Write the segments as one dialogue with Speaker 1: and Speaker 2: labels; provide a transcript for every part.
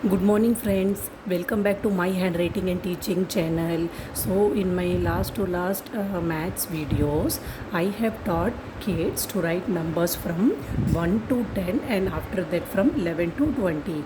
Speaker 1: Good morning friends, welcome back to my handwriting and teaching channel. So in my last to last maths videos I have taught kids to write numbers from 1 to 10 and after that from 11 to 20.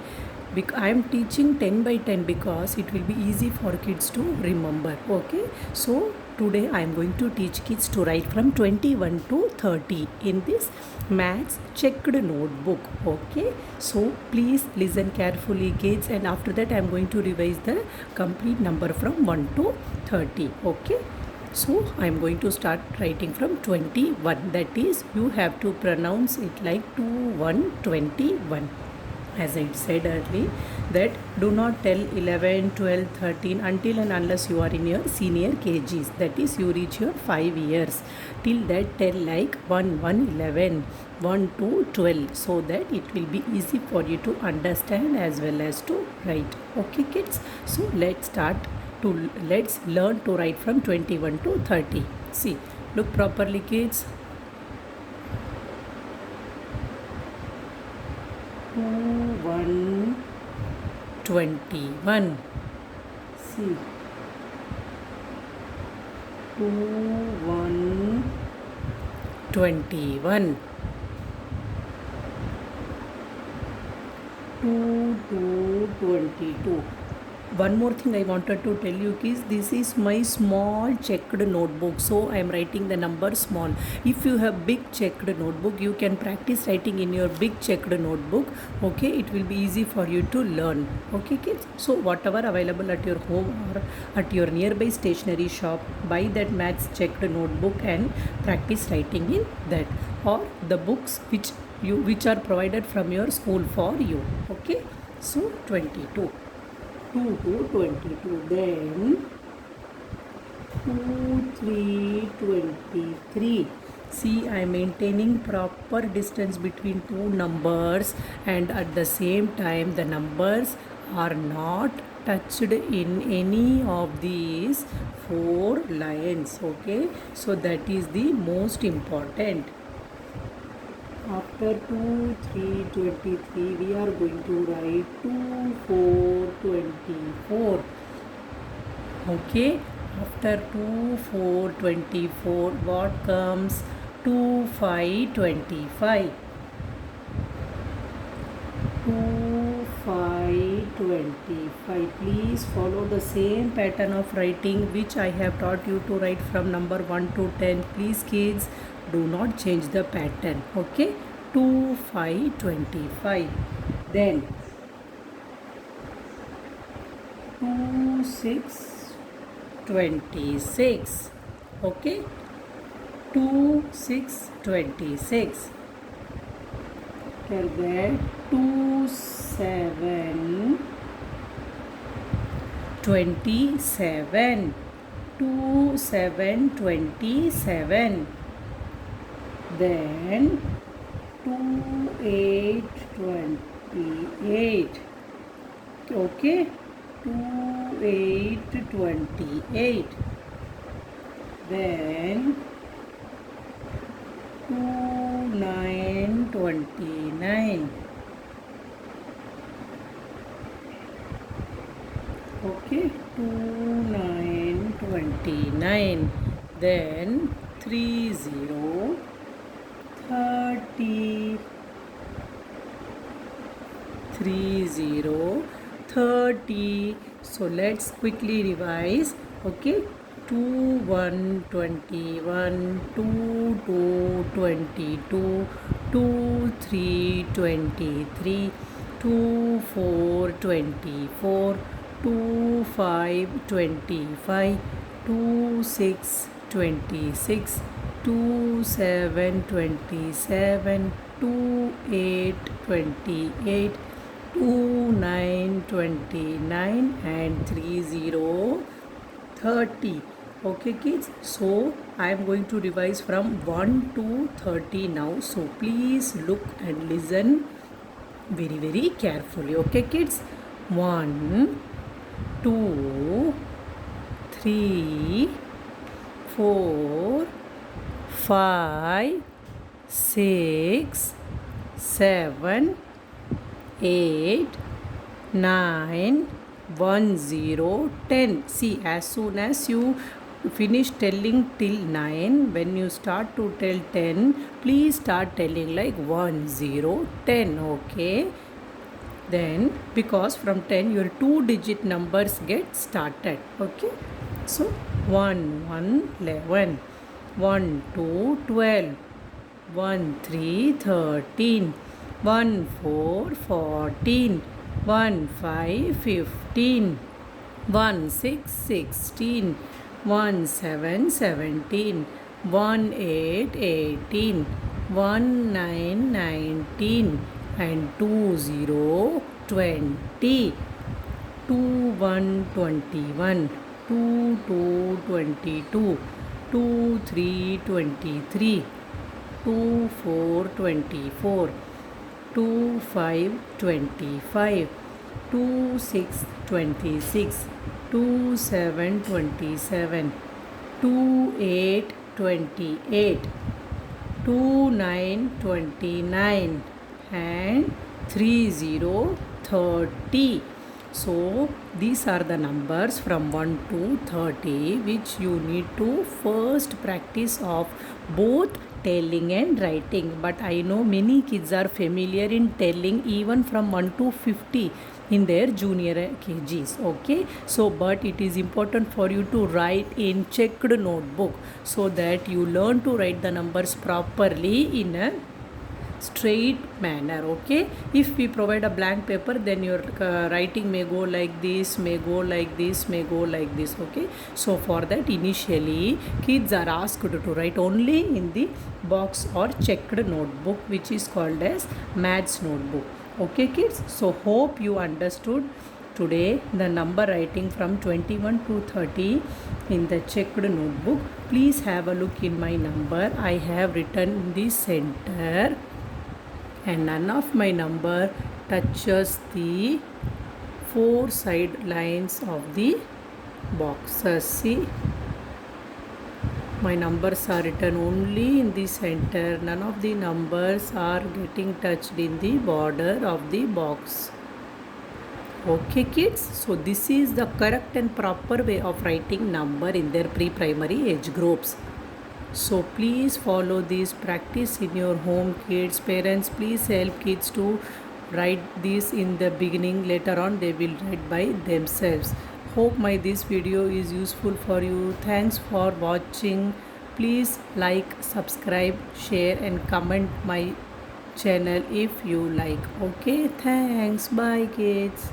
Speaker 1: I am teaching 10 by 10 because it will be easy for kids to remember. Okay, so today I am going to teach kids to write from 21 to 30 in this maths checked notebook. Okay, so please listen carefully kids, and after that I am going to revise the complete number from 1 to 30. Okay, so I am going to start writing from 21, that is you have to pronounce it like 2121. As I said earlier, that do not tell 11, 12, 13 until and unless you are in your senior KGs, that is you reach your 5 years. Till that tell like 1, 1, 11, 1 to 12, so that it will be easy for you to understand as well as to write. Okay kids, so let's learn to write from 21 to 30. See, look properly kids. 21. See, 21. 22. One more thing I wanted to tell you is this is my small checked notebook, so I am writing the number small. If you have big checked notebook, you can practice writing in your big checked notebook. Okay, it will be easy for you to learn. Okay kids, so whatever available at your home or at your nearby stationery shop, buy that maths checked notebook and practice writing in that, or the books which are provided from your school for you. Okay, so 22. 2 to 22, then 2, 3, 23. See, I am maintaining proper distance between two numbers, and at the same time the numbers are not touched in any of these four lines. Okay, so that is the most important. After 2, 3, 23, we are going to write 2, 4, 24. Okay, after 2, 4, 24, what comes? 2, 5, 25. 2, 5, 25. Please follow the same pattern of writing which I have taught you to write from number 1 to 10. Please kids, do not change the pattern. Okay, 2, 5, 25. Then 2, 6, 26. Okay, 2, 6, 26. Tell that 2, 7, 27. 2, 7, 27. Then 2, 8, 28. Okay, 2, 8, 28. Then 2, 9, 29. Okay, 2, 9, 29. Then 3, 0, 30. 3, 0, 30. So let's quickly revise. Okay, 2, 1, 21, 2, 2, 22, 2, 3, 23, 2, 4, 24, 2, 5, 25, 2, 6, 26, 2, 7, 27, 2, 8, 28, 2, 9, 29, and 3, 0, 30. Okay kids, so I am going to revise from 1 to 30 now, so please look and listen very carefully. Okay kids, 1, 2, 3, 4, 5, 6, 7, 8, 9, 1, 0, 10. See, as soon as you finish telling till 9, when you start to tell 10, please start telling like 1, 0, 10. Okay. Then, because from 10 your 2-digit numbers get started. Okay. So, 1, 1, 11. 1, 2, 12. 1, 3, 13. 1, 4, 14. 1, 5, 15. 1, 6, 16. 1, 7, 17. 1, 8, 18. 1, 9, 19. And 2, 0, 20. 2, 1, 21. 2, 2, 22. 2, 3, 23. 2, 4, 24. 2, 5, 25. 2, 6, 26. 2, 7, 27. 2, 8, 28. 2, 9, 29. And 3, 0, 30. So these are the numbers from 1 to 30 which you need to first practice of both telling and writing. But I know many kids are familiar in telling even from 1 to 50 in their junior KGs. Okay, so but it is important for you to write in checked notebook so that you learn to write the numbers properly in a straight manner. Okay, if we provide a blank paper, then your writing may go like this, may go like this, may go like this. Okay, so for that initially kids are asked to write only in the box or checked notebook which is called as maths notebook. Okay kids, so hope you understood today the number writing from 21 to 30 in the checked notebook. Please have a look in my number. I have written in the center and none of my number touches the four side lines of the boxes. See, my numbers are written only in the center. None of the numbers are getting touched in the border of the box. Okay kids, so this is the correct and proper way of writing number in their pre-primary age groups. So please follow this practice in your home kids. Parents, please help kids to write this in the beginning. Later on they will write by themselves. Hope my this video is useful for you. Thanks for watching. Please like, subscribe, share and comment my channel if you like. Okay, thanks. Bye kids.